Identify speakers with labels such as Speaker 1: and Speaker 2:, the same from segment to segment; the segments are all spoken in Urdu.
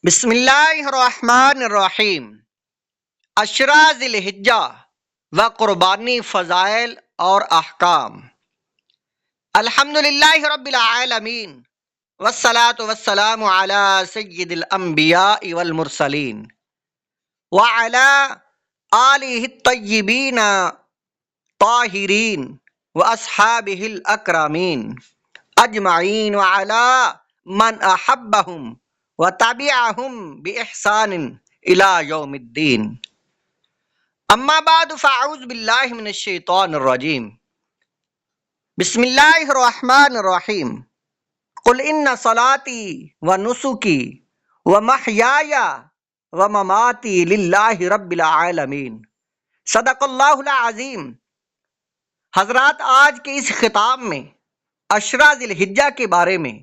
Speaker 1: بسم اللہ الرحمن الرحیم۔ عشرہ ذی الحجہ و قربانی فضائل اور احکام۔ الحمدللہ رب العالمین والصلاة والسلام علی سید الانبیاء والمرسلین وعلی آلہ الطیبین طاہرین واصحابہ الاکرمین اجمعین وعلی من احبہم وتبعہم بإحسان الی یوم الدین۔ اما بعد فاعوذ باللہ من الشیطان الرجیم۔ بسم اللہ الرحمن الرحیم۔ قل ان صلاتی ونسکی ومحیای ومماتی للہ رب العالمین۔ صدق اللہ العظیم۔ حضرات، آج کے اس خطاب میں عشرہ ذی الحجہ کے بارے میں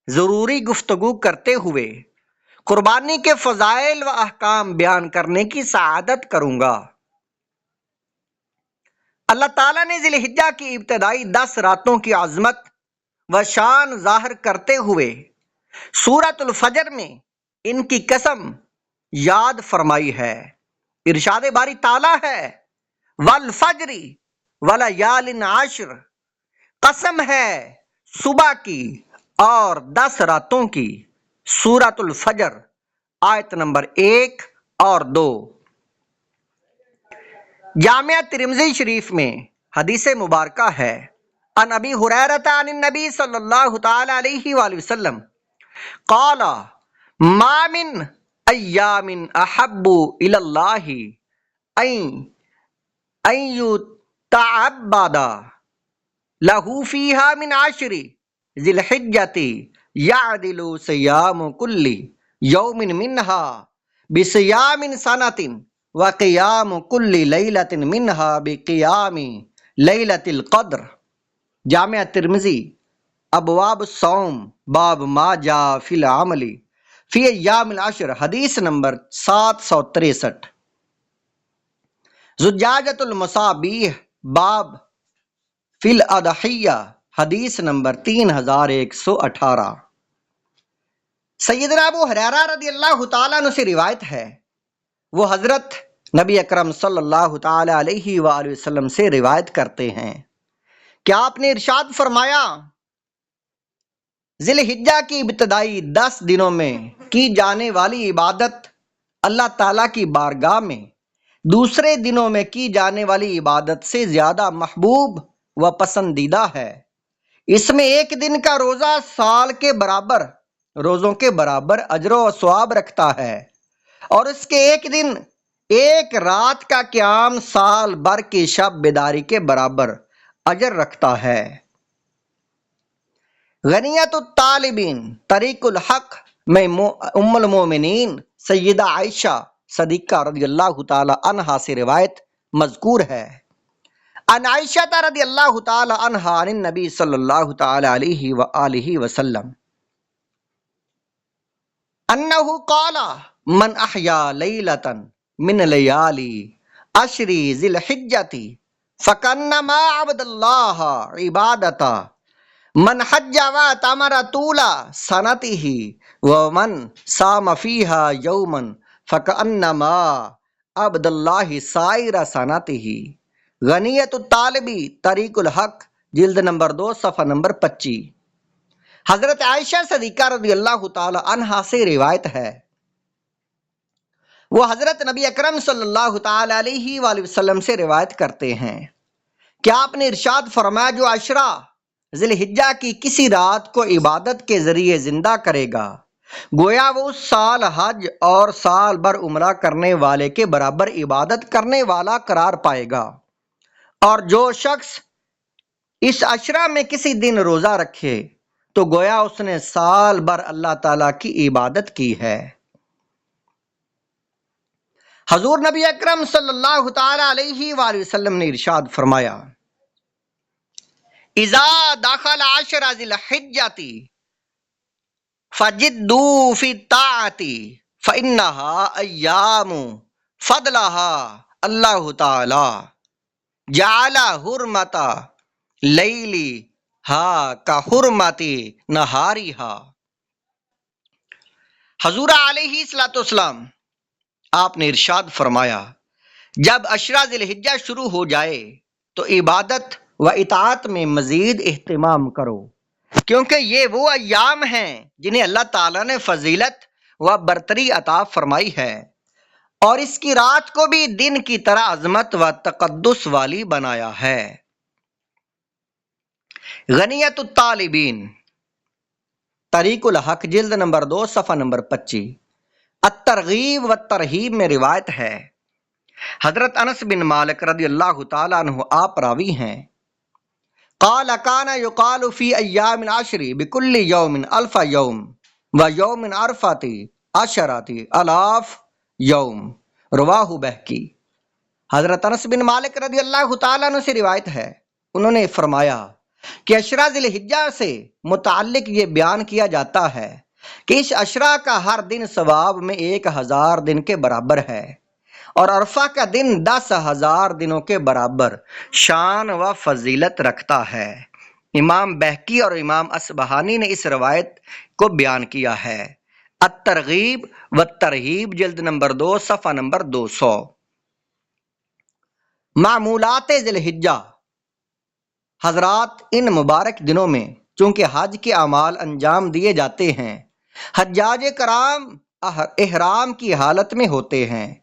Speaker 1: ضروری گفتگو کرتے ہوئے قربانی کے فضائل و احکام بیان کرنے کی سعادت کروں گا۔ اللہ تعالیٰ نے ذی الحجہ کی ابتدائی 10 راتوں کی عظمت و شان ظاہر کرتے ہوئے سورۃ الفجر میں ان کی قسم یاد فرمائی ہے۔ ارشاد باری تعالیٰ ہے والفجر ولیال عشر، قسم ہے صبح کی اور 10 راتوں کی۔ سورۃ الفجر آیت نمبر 1 اور 2۔ جامعہ ترمذی شریف میں حدیث مبارکہ ہے، عن ابی ہریرہ عن النبی صلی اللہ تعالی علیہ وآلہ وسلم قال ما من ایام احب الی اللہ ان یتعبد لہ فیہا من عشر ذی الحجۃ یعدل صیام کل یوم منہا بصیام سنۃ وقیام کل لیلۃ منہا بقیام لیلۃ القدر۔ جامعہ ترمذی ابواب الصوم باب ما جاء فی العمل فی ایام العشر، حدیث نمبر 763۔ زجاجۃ المصابیح باب فی الاضحیہ، حدیث نمبر 3118۔ سیدنا ابو ہریرہ رضی اللہ تعالیٰ عنہ سے روایت ہے، وہ حضرت نبی اکرم صلی اللہ تعالی علیہ وآلہ وسلم سے روایت کرتے ہیں کہ آپ نے ارشاد فرمایا، ذی الحجہ کی ابتدائی 10 دنوں میں کی جانے والی عبادت اللہ تعالیٰ کی بارگاہ میں دوسرے دنوں میں کی جانے والی عبادت سے زیادہ محبوب و پسندیدہ ہے۔ اس میں ایک دن کا روزہ سال کے برابر روزوں کے برابر اجر و ثواب رکھتا ہے، اور اس کے ایک دن ایک رات کا قیام سال بھر کی شب بیداری کے برابر اجر رکھتا ہے۔ غنیت الطالبین طریق الحق میں ام المومنین سیدہ عائشہ صدیقہ رضی اللہ تعالی عنہا سے روایت مذکور ہے، عن عائشہ رضی اللہ تعالی عنہا عن النبی صلی اللہ تعالی علیہ وآلہ وسلم انہ قال من احیا لیلۃ من لیالی عشر ذی الحجۃ فکانما عبد اللہ عبادتہ من حج واعتمر طول سنتہ ومن صام فیہا یوما فکانما عبد اللہ سائر سنتہ۔ غنیت الطالبی طریق الحق، جلد نمبر 2 صفحہ نمبر 25۔ حضرت عائشہ صدیقہ رضی اللہ تعالی عنہا سے روایت ہے، وہ حضرت نبی اکرم صلی اللہ تعالی علیہ وآلہ وسلم سے روایت کرتے ہیں کہ آپ نے ارشاد فرمایا، جو عشرہ ذی الحجہ کی کسی رات کو عبادت کے ذریعے زندہ کرے گا، گویا وہ اس سال حج اور سال بھر عمرہ کرنے والے کے برابر عبادت کرنے والا قرار پائے گا، اور جو شخص اس عشرہ میں کسی دن روزہ رکھے تو گویا اس نے سال بھر اللہ تعالیٰ کی عبادت کی ہے۔ حضور نبی اکرم صلی اللہ تعالی علیہ وآلہ وسلم نے ارشاد فرمایا، اذا دخل عشر ذی الحجۃ فجدوا فی الطاعۃ فانها ایام فضلها اللہ تعالی جعل حرمت لیلها کحرمت نہارها۔ حضور علیہ الصلوۃ والسلام آپ نے ارشاد فرمایا جب عشرہ ذی الحجہ شروع ہو جائے تو عبادت و اطاعت میں مزید اہتمام کرو، کیونکہ یہ وہ ایام ہیں جنہیں اللہ تعالیٰ نے فضیلت و برتری عطا فرمائی ہے، اور اس کی رات کو بھی دن کی طرح عظمت و تقدس والی بنایا ہے۔ غنیت الطالبین، طریق الحق، جلد نمبر 2 صفحہ نمبر 25۔ الترغیب و ترہیب میں روایت ہے، حضرت انس بن مالک رضی اللہ تعالیٰ عنہ آپ راوی ہیں، قال کان یقال فی ایام العشر بکل یوم الف یوم و یوم عرفۃ عشرۃ الاف یوم، رواہ بہقی۔ حضرت انس بن مالک رضی اللہ تعالیٰ عنہ سے روایت ہے، انہوں نے فرمایا کہ عشرہ ذی الحجہ سے متعلق یہ بیان کیا جاتا ہے کہ اس عشرہ کا ہر دن ثواب میں 1000 دن کے برابر ہے، اور عرفہ کا دن 10,000 دنوں کے برابر شان و فضیلت رکھتا ہے۔ امام بہقی اور امام اصبہانی نے اس روایت کو بیان کیا ہے، الترغیب و ترہیب، جلد نمبر 2 صفحہ نمبر 200۔ معمولات ذی الحجہ، حضرات ان مبارک دنوں میں چونکہ حج کے اعمال انجام دیے جاتے ہیں، حجاج کرام احرام کی حالت میں ہوتے ہیں،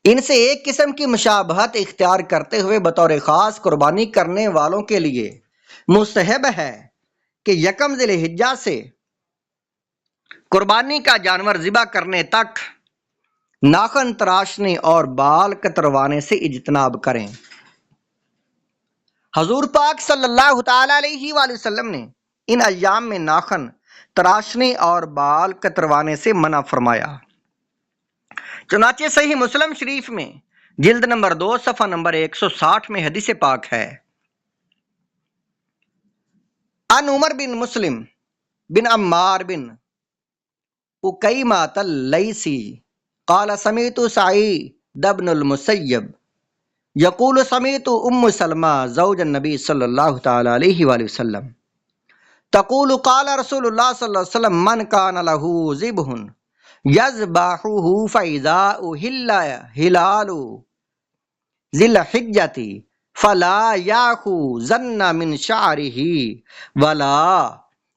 Speaker 1: ان سے ایک قسم کی مشابہت اختیار کرتے ہوئے بطور خاص قربانی کرنے والوں کے لیے مستحب ہے کہ یکم ذی الحجہ سے قربانی کا جانور ذبح کرنے تک ناخن تراشنے اور بال کتروانے سے اجتناب کریں۔ حضور پاک صلی اللہ تعالی علیہ وآلہ وسلم نے ان ایام میں ناخن تراشنے اور بال کتروانے سے منع فرمایا، چنانچہ صحیح مسلم شریف میں جلد نمبر 2 صفحہ نمبر 160 میں حدیث پاک ہے، ان عمر بن مسلم بن عمار بن اکیمۃ اللیثی قال سمعت سعید بن المسیب یقول سمعت ام سلمہ زوج النبی صلی اللہ تعالی علیہ وآلہ وسلم تقول قال رسول اللہ صلی اللہ علیہ وسلم من کان له ذبح یذبحہ فاذا احل ہلال ذی الحجۃ فلا یاخذن من شعرہ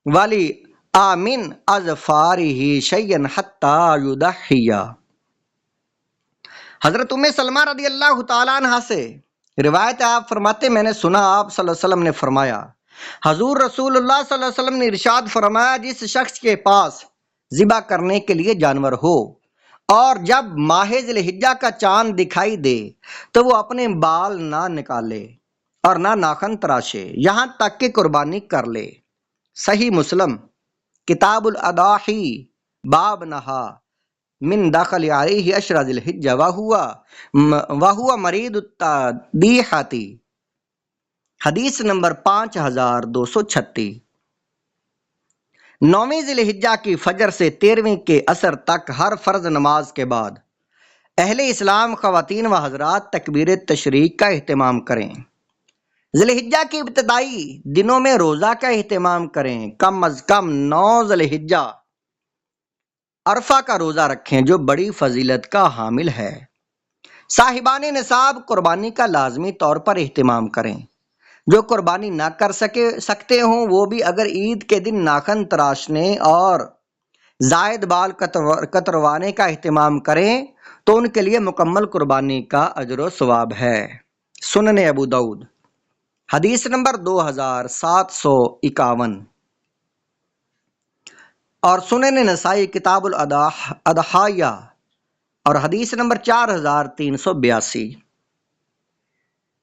Speaker 1: ولی من اظفارہ شیئا حتی یضحی۔ حضرت ام سلمہ رضی اللہ تعالیٰ عنہ سے روایت ہے، آپ فرماتے میں نے سنا آپ صلی اللہ علیہ وسلم نے فرمایا، حضور رسول اللہ صلی اللہ علیہ وسلم نے ارشاد فرمایا، جس شخص کے پاس ذبح کرنے کے لیے جانور ہو اور جب ماہ ذی الحجہ کا چاند دکھائی دے تو وہ اپنے بال نہ نکالے اور نہ ناخن تراشے یہاں تک کہ قربانی کر لے۔ صحیح مسلم کتاب الاضاحی، باب نہا من داخل علیہ عشرہ ذی الحجہ وہو مرید التذبیحۃ، حدیث نمبر 5236۔ 9ویں ذی الحجہ کی فجر سے 13ویں کے عصر تک ہر فرض نماز کے بعد اہل اسلام خواتین و حضرات تکبیر تشریق کا اہتمام کریں، ذی الحجہ کی ابتدائی دنوں میں روزہ کا اہتمام کریں، کم از کم 9 ذی الحجہ عرفہ کا روزہ رکھیں جو بڑی فضیلت کا حامل ہے۔ صاحبان نصاب قربانی کا لازمی طور پر اہتمام کریں، جو قربانی نہ کر سکتے ہوں وہ بھی اگر عید کے دن ناخن تراشنے اور زائد بال کتروانے کا اہتمام کریں تو ان کے لیے مکمل قربانی کا اجر و ثواب ہے۔ سنن ابو داؤد، حدیث نمبر 2751، اور سنن نسائی کتاب الاضحیہ اور حدیث نمبر 4382۔